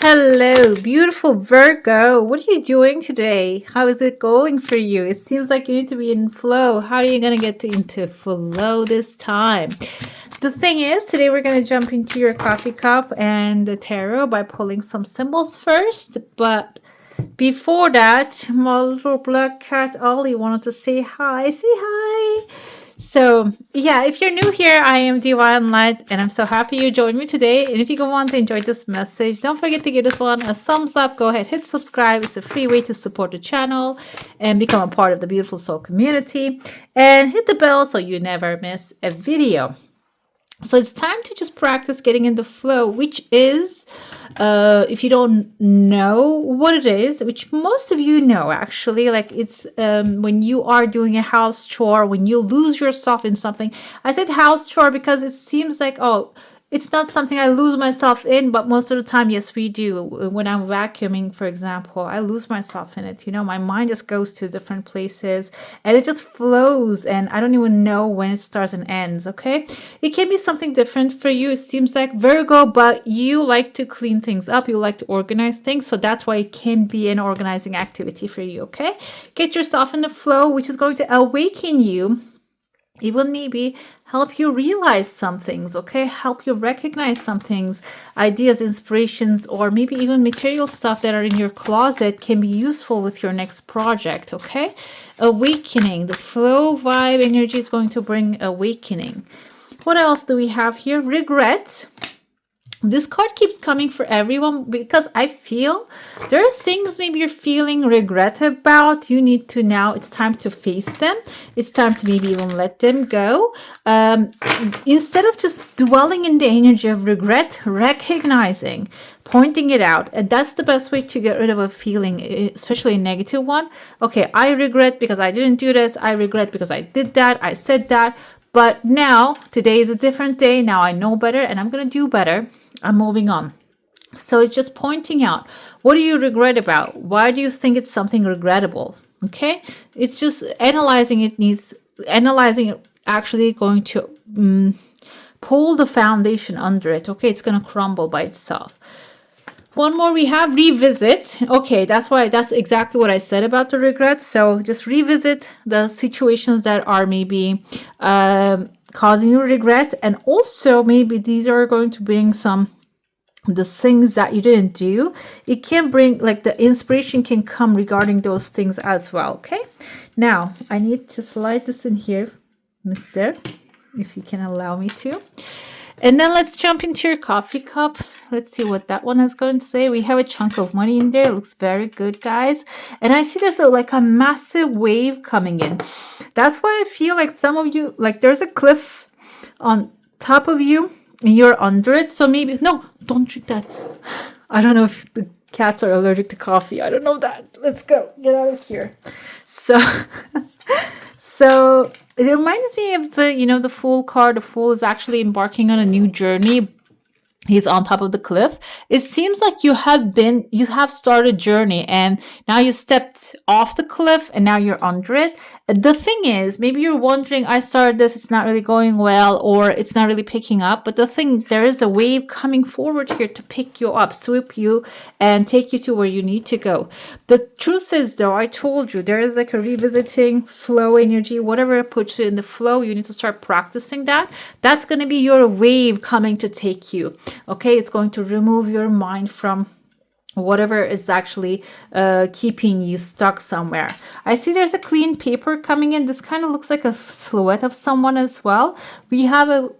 Hello, beautiful Virgo. What are you doing today? How is it going for you? It seems like you need to be in flow. How are you going to get into flow this time? The thing is, today we're going to jump into your coffee cup and the tarot by pulling some symbols first. But before that, my little black cat Ollie wanted to say hi. Say hi. So, yeah, if you're new here, I am Divine Light, and I'm so happy you joined me today. And if you go on to enjoy this message, don't forget to give this one a thumbs up. Go ahead, hit subscribe. It's a free way to support the channel and become a part of the Beautiful Soul community. And hit the bell so you never miss a video. So it's time to just practice getting in the flow, which is, if you don't know what it is, which most of you know actually, like it's when you are doing a house chore, when you lose yourself in something. I said house chore because it seems like, oh, it's not something I lose myself in, but most of the time, yes, we do. When I'm vacuuming, for example, I lose myself in it. You know, my mind just goes to different places and it just flows and I don't even know when it starts and ends, okay? It can be something different for you. It seems like Virgo, but you like to clean things up. You like to organize things. So that's why it can be an organizing activity for you, okay? Get yourself in the flow, which is going to awaken you. It will maybe help you realize some things, okay? Help you recognize some things, ideas, inspirations, or maybe even material stuff that are in your closet can be useful with your next project, okay? Awakening. The flow vibe energy is going to bring awakening. What else do we have here? Regret. This card keeps coming for everyone because I feel there are things maybe you're feeling regret about. You need to now, it's time to face them. It's time to maybe even let them go. Instead of just dwelling in the energy of regret, recognizing, pointing it out. And that's the best way to get rid of a feeling, especially a negative one. Okay, I regret because I didn't do this. I regret because I did that. I said that. But now, today is a different day. Now I know better and I'm going to do better. I'm moving on. So it's just pointing out, what do you regret about? Why do you think it's something regrettable? Okay. It's just analyzing it actually going to pull the foundation under it. Okay. It's going to crumble by itself. One more we have revisit. Okay, that's exactly what I said about the regrets. So just revisit the situations that are maybe causing you regret. And also maybe these are going to bring the things that you didn't do. It can bring, like, the inspiration can come regarding those things as well. Okay. Now I need to slide this in here, mister, if you can allow me to. And then let's jump into your coffee cup. Let's see what that one is going to say. We have a chunk of money in there. It looks very good, guys. And I see there's like a massive wave coming in. That's why I feel like some of you, like there's a cliff on top of you and you're under it. So maybe, no, don't drink that. I don't know if the cats are allergic to coffee. I don't know that. Let's go. Get out of here. So it reminds me of the Fool card. The Fool is actually embarking on a new journey. He's on top of the cliff. It seems like you have started a journey and now you stepped off the cliff and now you're under it. The thing is, maybe you're wondering, I started this, it's not really going well, or it's not really picking up. But there is a wave coming forward here to pick you up, swoop you, and take you to where you need to go. The truth is, though, I told you, there is like a revisiting flow energy. Whatever puts you in the flow, you need to start practicing that. That's going to be your wave coming to take you. Okay, it's going to remove your mind from whatever is actually keeping you stuck somewhere. I see there's a clean paper coming in. This kind of looks like a silhouette of someone as well. We have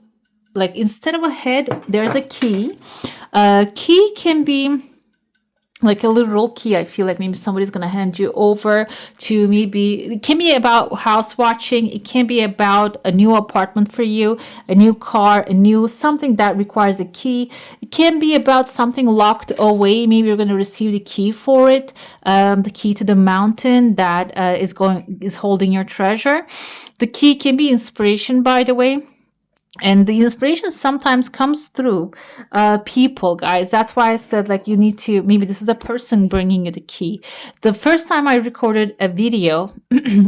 instead of a head, there's a key. Key can be like a literal key. I feel like maybe somebody's going to hand you over to, maybe it can be about house watching. It can be about a new apartment for you, a new car, something that requires a key. It can be about something locked away. Maybe you're going to receive the key for it. The key to the mountain that is holding your treasure. The key can be inspiration, by the way. And the inspiration sometimes comes through people, guys. That's why I said, like, you need to, maybe this is a person bringing you the key. The first time I recorded a video,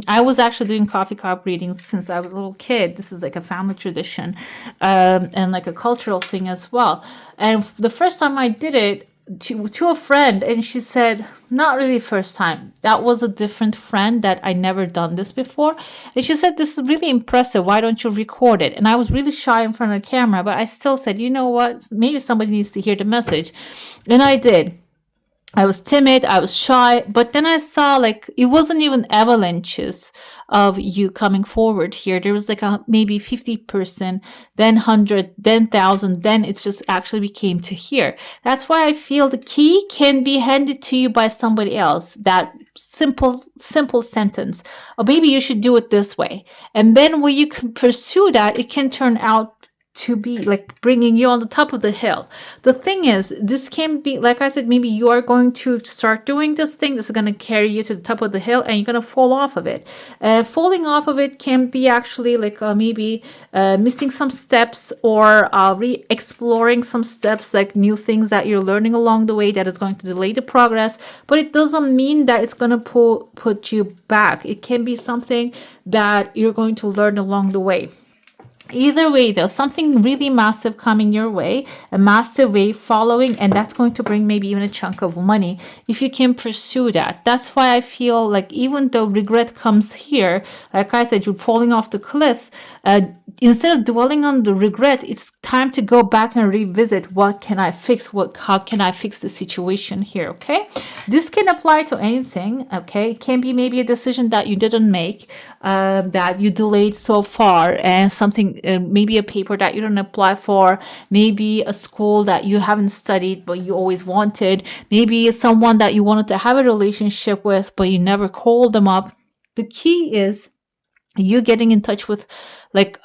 I was actually doing coffee cup readings since I was a little kid. This is like a family tradition and like a cultural thing as well. And the first time I did it, to a friend, and she said, not really first time, that was a different friend that I never done this before, and she said, this is really impressive, why don't you record it? And I was really shy in front of the camera, but I still said, you know what, maybe somebody needs to hear the message, and I did. I was timid, I was shy, but then I saw like it wasn't even avalanches of you coming forward here. There was like a maybe 50%, then 100, then 1,000, then it's just actually became to here. That's why I feel the key can be handed to you by somebody else. That simple sentence. Or maybe you should do it this way. And then when you can pursue that, it can turn out to be like bringing you on the top of the hill. The thing is, this can be, like I said, maybe you are going to start doing this thing. This is going to carry you to the top of the hill and you're going to fall off of it. Falling off of it can be actually like maybe missing some steps or re-exploring some steps, like new things that you're learning along the way that is going to delay the progress. But it doesn't mean that it's going to put you back. It can be something that you're going to learn along the way. Either way, there's something really massive coming your way, a massive wave following, and that's going to bring maybe even a chunk of money if you can pursue that. That's why I feel like even though regret comes here, like I said, you're falling off the cliff, instead of dwelling on the regret, it's time to go back and revisit what can I fix, how can I fix the situation here, okay? This can apply to anything, okay? It can be maybe a decision that you didn't make, that you delayed so far, and something, maybe a paper that you didn't apply for, maybe a school that you haven't studied but you always wanted, maybe someone that you wanted to have a relationship with but you never called them up. The key is you getting in touch with like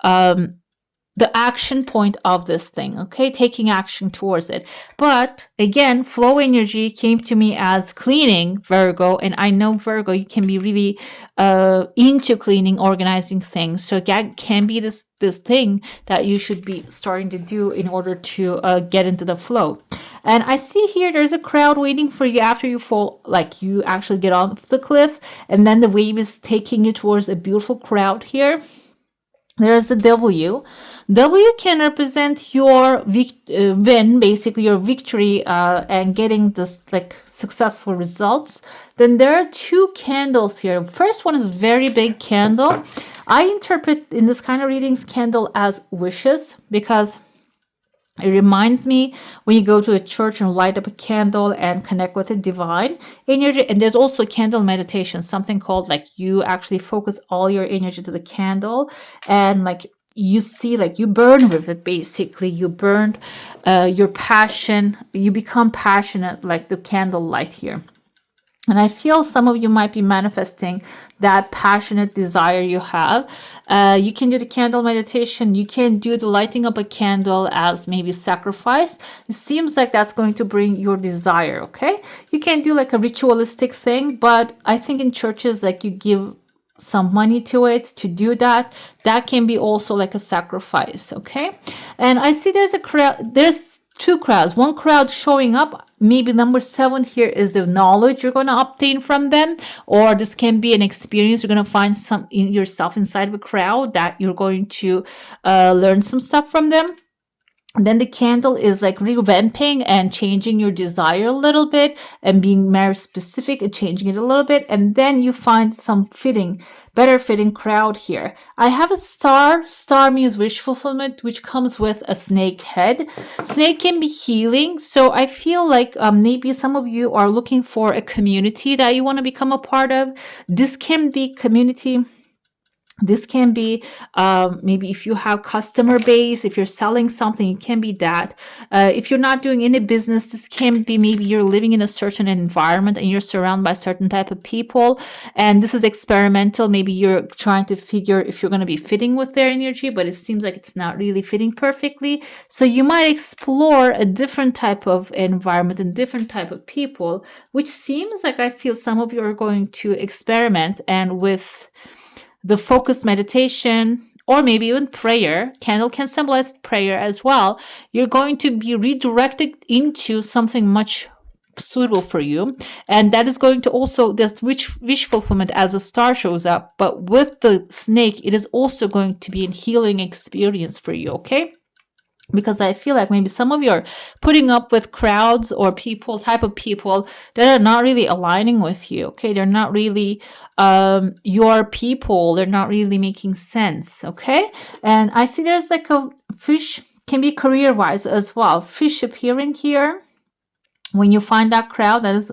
the action point of this thing, okay? Taking action towards it. But again, flow energy came to me as cleaning, Virgo, and I know Virgo, you can be really into cleaning, organizing things. So that can be this thing that you should be starting to do in order to get into the flow. And I see here there's a crowd waiting for you after you fall, like you actually get off the cliff, and then the wave is taking you towards a beautiful crowd here. There's a W. W can represent your win, basically your victory, and getting this like successful results. Then there are two candles here. First one is very big candle. I interpret in this kind of readings candle as wishes, because it reminds me when you go to a church and light up a candle and connect with the divine energy. And there's also candle meditation, something called like you actually focus all your energy to the candle, and like you see, like you burn with it, basically. You burn your passion. You become passionate like the candle light here. And I feel some of you might be manifesting that passionate desire you have. You can do the candle meditation. You can do the lighting up a candle as maybe sacrifice. It seems like that's going to bring your desire, okay? You can do like a ritualistic thing, but I think in churches, like you give some money to it to do that. That can be also like a sacrifice, okay? And I see there's a crowd. There's two crowds. One crowd showing up. Maybe number 7 here is the knowledge you're going to obtain from them, or this can be an experience. You're going to find some in yourself inside of a crowd that you're going to learn some stuff from them. And then the candle is like revamping and changing your desire a little bit and being more specific and changing it a little bit. And then you find some better fitting crowd here. I have a star. Star means wish fulfillment, which comes with a snake head. Snake can be healing. So I feel like maybe some of you are looking for a community that you want to become a part of. This can be community. This can be maybe if you have customer base, if you're selling something, it can be that. If you're not doing any business, this can be maybe you're living in a certain environment and you're surrounded by certain type of people. And this is experimental. Maybe you're trying to figure if you're going to be fitting with their energy, but it seems like it's not really fitting perfectly. So you might explore a different type of environment and different type of people, which seems like I feel some of you are going to experiment. And with the focus meditation, or maybe even prayer, candle can symbolize prayer as well. You're going to be redirected into something much suitable for you. And that is going to also, there's wish fulfillment as a star shows up. But with the snake, it is also going to be a healing experience for you, okay? because I feel like maybe some of you are putting up with crowds or people, type of people that are not really aligning with you. Okay, they're not really your people. They're not really making sense. Okay, and I see there's like a fish, can be career wise as well. Fish appearing here when you find that crowd that is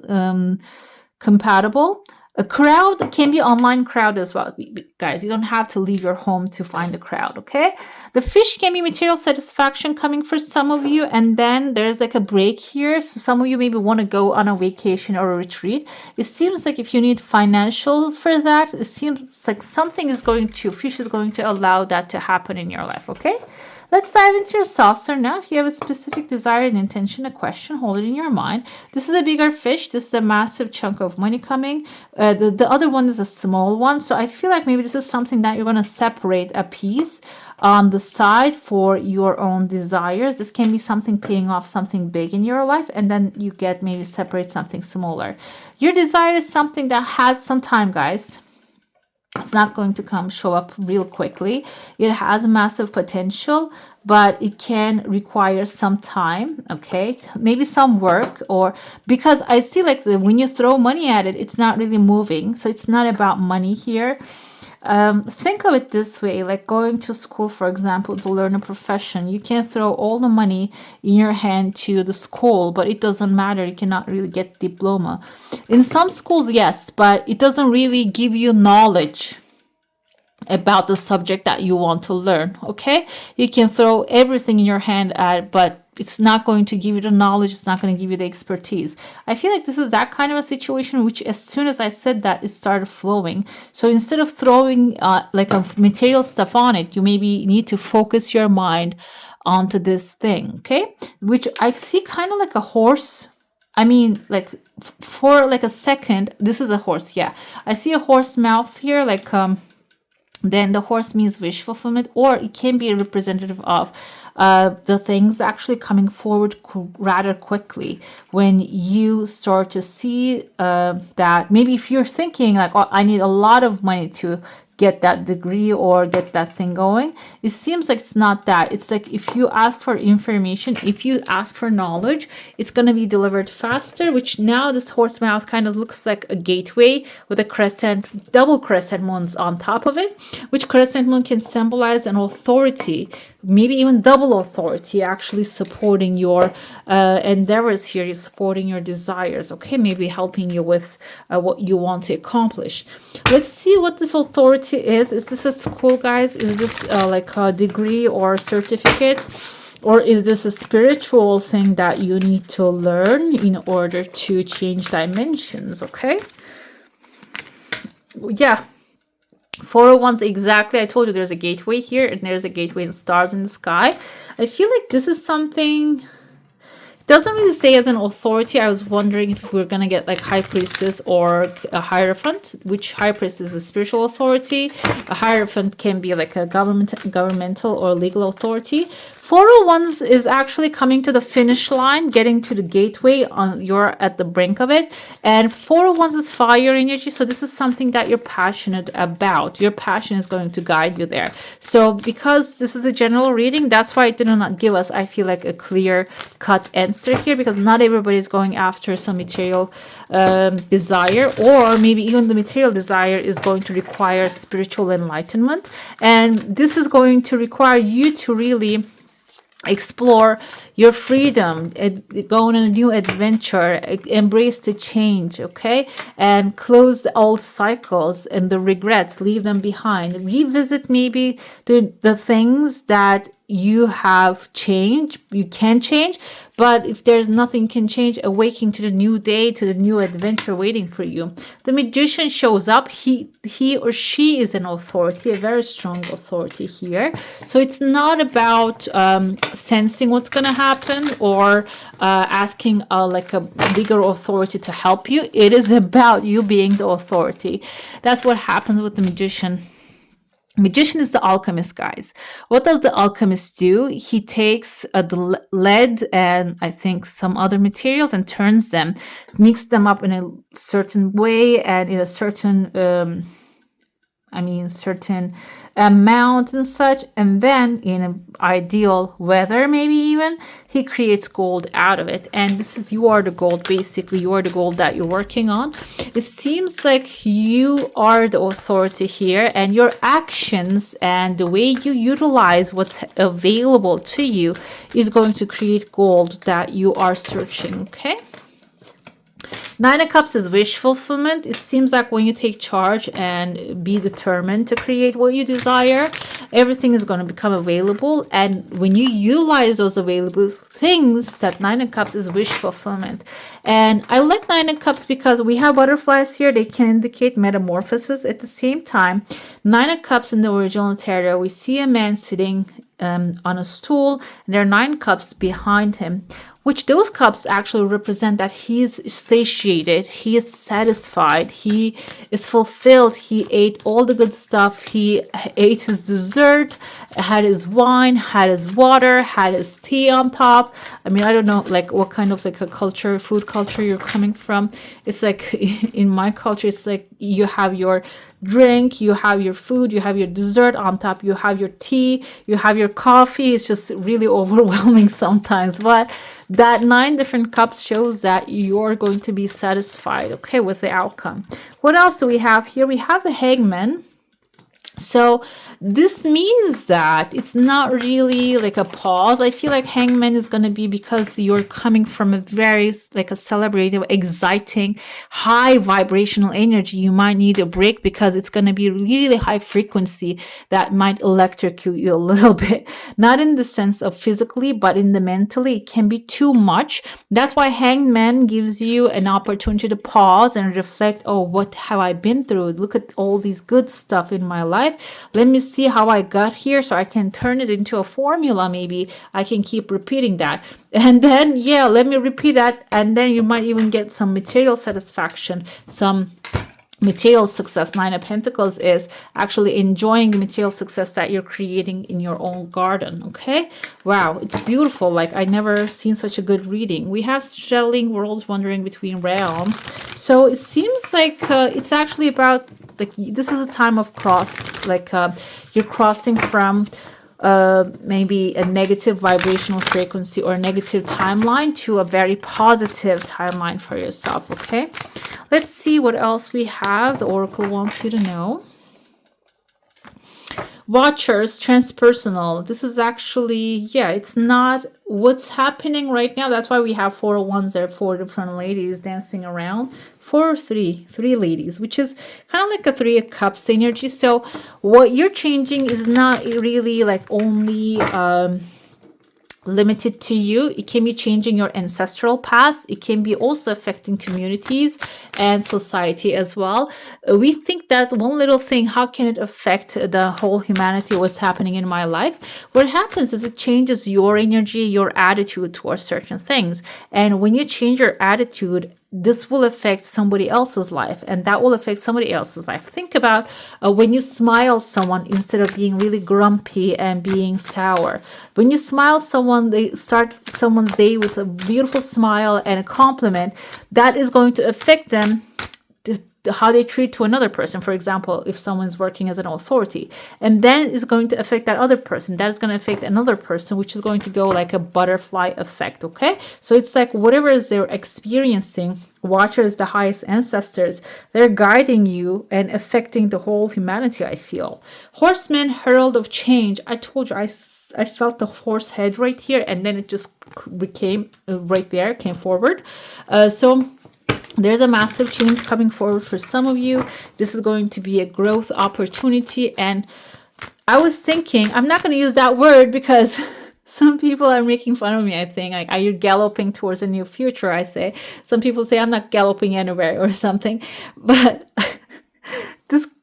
compatible. A crowd can be online crowd as well, guys. You don't have to leave your home to find a crowd, okay? The fish can be material satisfaction coming for some of you, and then there's like a break here. So some of you maybe want to go on a vacation or a retreat. It seems like if you need financials for that, it seems like something is going to, fish is going to allow that to happen in your life, okay? Let's dive into your saucer now. If you have a specific desire and intention, a question, hold it in your mind. This is a bigger fish. This is a massive chunk of money coming. The other one is a small one. So I feel like maybe this is something that you're going to separate a piece on the side for your own desires. This can be something paying off something big in your life, and then you get maybe separate something smaller. Your desire is something that has some time, guys. It's not going to come show up real quickly. It has massive potential, but it can require some time, okay? Maybe some work, or because I see like when you throw money at it, it's not really moving. So it's not about money here. Think of it this way, like going to school, for example, to learn a profession. You can throw all the money in your hand to the school, but it doesn't matter. You cannot really get diploma. In some schools, yes, but it doesn't really give you knowledge about the subject that you want to learn, okay? You can throw everything in your hand at, but it's not going to give you the knowledge. It's not going to give you the expertise. I feel like this is that kind of a situation which, as soon as I said that, it started flowing. So instead of throwing like a material stuff on it, you maybe need to focus your mind onto this thing, okay? Which I see kind of like a horse. I mean, like for like a second, this is a horse. Yeah, I see a horse mouth here, like then the horse means wish fulfillment, or it can be a representative of the things actually coming forward rather quickly when you start to see that maybe if you're thinking like, oh, I need a lot of money to get that degree or get that thing going, it seems like it's not that. It's like if you ask for information, if you ask for knowledge, it's going to be delivered faster, which now this horse mouth kind of looks like a gateway with a crescent, double crescent moons on top of it, which crescent moon can symbolize an authority, maybe even double authority, actually supporting your endeavors here, supporting your desires, okay? Maybe helping you with what you want to accomplish. Let's see what this authority is. Is this a school, guys? Is this like a degree or a certificate? Or is this a spiritual thing that you need to learn in order to change dimensions, okay? Yeah. 401s, exactly. I told you there's a gateway here, and there's a gateway and stars in the sky. I feel like this is something, doesn't really say as an authority. I was wondering if we're gonna get like high priestess or a hierophant, which high priestess is a spiritual authority. A hierophant can be like a governmental or legal authority. 401s is actually coming to the finish line, getting to the gateway. You're at the brink of it. And 401s is fire energy. So this is something that you're passionate about. Your passion is going to guide you there. So because this is a general reading, that's why it did not give us, I feel like, a clear cut answer here, because not everybody is going after some material desire, or maybe even the material desire is going to require spiritual enlightenment. And this is going to require you to really explore your freedom, go on a new adventure, embrace the change, okay? And close the old cycles and the regrets, leave them behind. Revisit maybe the things that you have changed, you can change, but if there's nothing can change, awaking to the new day, to the new adventure waiting for you. The magician shows up. He or she is an authority, a very strong authority here. So it's not about sensing what's going to happen or asking like a bigger authority to help you. It is about you being the authority. That's what happens with the magician. Magician is the alchemist, guys. What does the alchemist do? He takes the lead and I think some other materials and turns them, mixes them up in a certain way and in a certain I mean, certain amount and such. And then in an ideal weather, maybe even, he creates gold out of it. And this is, you are the gold, basically. You are the gold that you're working on. It seems like you are the authority here, and your actions and the way you utilize what's available to you is going to create gold that you are searching, okay? Nine of Cups is wish fulfillment. It seems like when you take charge and be determined to create what you desire, everything is going to become available. And when you utilize those available things, that Nine of Cups is wish fulfillment. And I like Nine of Cups because we have butterflies here. They can indicate metamorphosis. At the same time, Nine of Cups in the original tarot, we see a man sitting on a stool, and there are 9 cups behind him, which those cups actually represent that he is satiated, he is satisfied, he is fulfilled, he ate all the good stuff, he ate his dessert, had his wine, had his water, had his tea on top. I mean, I don't know like what kind of like a culture, food culture you're coming from. It's like in my culture, it's like you have your drink, you have your food, you have your dessert on top, you have your tea, you have your coffee. It's just really overwhelming sometimes, but that 9 different cups shows that you're going to be satisfied, okay, with the outcome. What else do we have here? We have the Hangman. So this means that it's not really like a pause. I feel like Hangman is going to be because you're coming from a very like a celebrative, exciting, high vibrational energy. You might need a break because it's going to be really high frequency that might electrocute you a little bit. Not in the sense of physically, but in the mentally. It can be too much. That's why Hangman gives you an opportunity to pause and reflect. Oh, what have I been through? Look at all these good stuff in my life. Let me see how I got here so I can turn it into a formula. Maybe I can keep repeating that. And then, yeah, let me repeat that. And then you might even get some material satisfaction, some material success. 9 of Pentacles is actually enjoying the material success that you're creating in your own garden. Okay, wow, it's beautiful. Like I never seen such a good reading. We have straddling worlds, wandering between realms. So it seems like it's actually about like this is a time of cross, like you're crossing from maybe a negative vibrational frequency or negative timeline to a very positive timeline for yourself. Okay, let's see what else we have. The Oracle wants you to know. Watchers, transpersonal. This is actually, yeah, it's not what's happening right now. That's why we have 4 wands there, 4 different ladies dancing around. 4 or 3 ladies, which is kind of like a 3 of Cups energy. So what you're changing is not really like only limited to you. It can be changing your ancestral past. It can be also affecting communities and society as well. We think that one little thing, how can it affect the whole humanity, what's happening in my life? What happens is it changes your energy, your attitude towards certain things. And when you change your attitude, this will affect somebody else's life, and that will affect somebody else's life. Think about when you smile someone instead of being really grumpy and being sour. When you smile someone, they start someone's day with a beautiful smile and a compliment, that is going to affect them how they treat to another person. For example, if someone's working as an authority, and then is going to affect that other person, that is going to affect another person, which is going to go like a butterfly effect. Okay, so it's like whatever is they're experiencing, watchers, the highest ancestors, they're guiding you and affecting the whole humanity. I feel Horseman, herald of change. I told you I felt the horse head right here, and then it just became right there, came forward. So there's a massive change coming forward for some of you. This is going to be a growth opportunity. And I was thinking, I'm not going to use that word because some people are making fun of me, I think. Like, are you galloping towards a new future? I say. Some people say I'm not galloping anywhere or something. But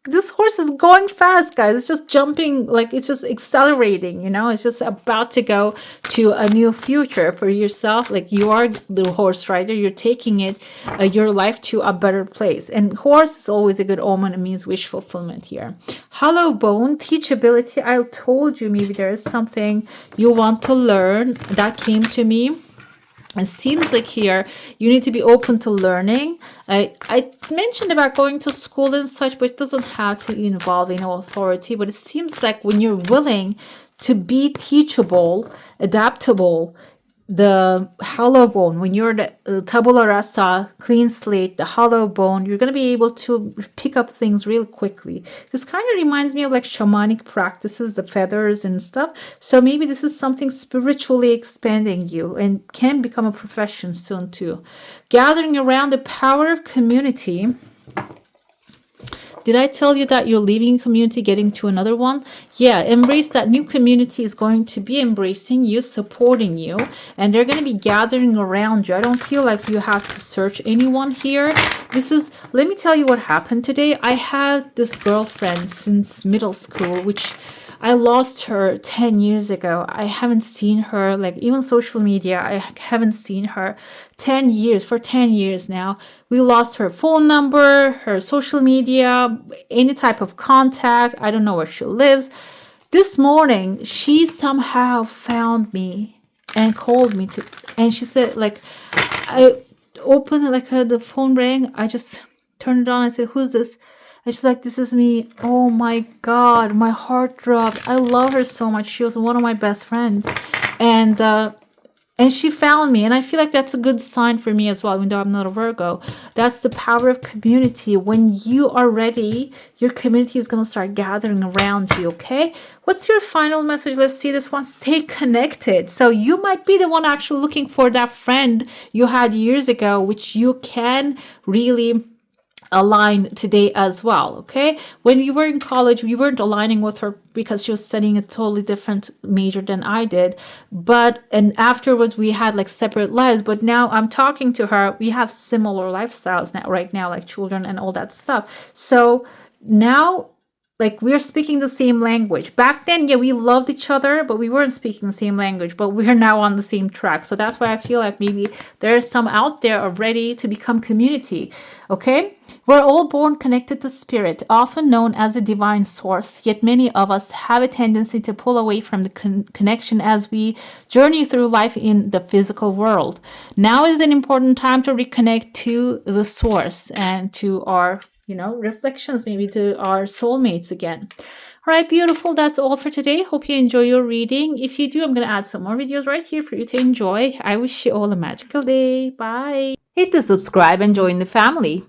this horse is going fast, guys. It's just jumping, like it's just accelerating, you know. It's just about to go to a new future for yourself. Like you are the horse rider. You're taking it, your life to a better place. And horse is always a good omen. It means wish fulfillment here. Hollow bone, teachability. I told you maybe there is something you want to learn that came to me. It seems like here you need to be open to learning. I mentioned about going to school and such, but it doesn't have to involve authority. But it seems like when you're willing to be teachable, adaptable, the hollow bone, when you're the tabula rasa, clean slate, the hollow bone, you're going to be able to pick up things real quickly. This kind of reminds me of like shamanic practices, the feathers and stuff. So maybe this is something spiritually expanding you and can become a profession soon too. Gathering around the power of community. Did I tell you that you're leaving a community, getting to another one? Yeah, embrace that new community is going to be embracing you, supporting you, and they're going to be gathering around you. I don't feel like you have to search anyone here. Let me tell you what happened today. I had this girlfriend since middle school, which I lost her 10 years ago. I haven't seen her, like even social media, I haven't seen her 10 years, for 10 years now. We lost her phone number, her social media, any type of contact. I don't know where she lives. This morning, she somehow found me and called me and she said, like, I opened, like the phone rang. I just turned it on. I said, who's this? And she's like, this is me. Oh my God, my heart dropped. I love her so much. She was one of my best friends. And she found me. And I feel like that's a good sign for me as well, even though I'm not a Virgo. That's the power of community. When you are ready, your community is going to start gathering around you, okay? What's your final message? Let's see this one. Stay connected. So you might be the one actually looking for that friend you had years ago, which you can really align today as well. Okay, when we were in college, we weren't aligning with her because she was studying a totally different major than I did, and afterwards we had like separate lives. But now I'm talking to her, we have similar lifestyles now, right now, like children and all that stuff. So now, like, we're speaking the same language. Back then, yeah, we loved each other, but we weren't speaking the same language. But we're now on the same track. So that's why I feel like maybe there's some out there already to become community. Okay? We're all born connected to spirit, often known as a divine source. Yet many of us have a tendency to pull away from the connection as we journey through life in the physical world. Now is an important time to reconnect to the source and to our reflections, maybe to our soulmates again. All right, beautiful. That's all for today. Hope you enjoy your reading. If you do, I'm going to add some more videos right here for you to enjoy. I wish you all a magical day. Bye. Hit the subscribe and join the family.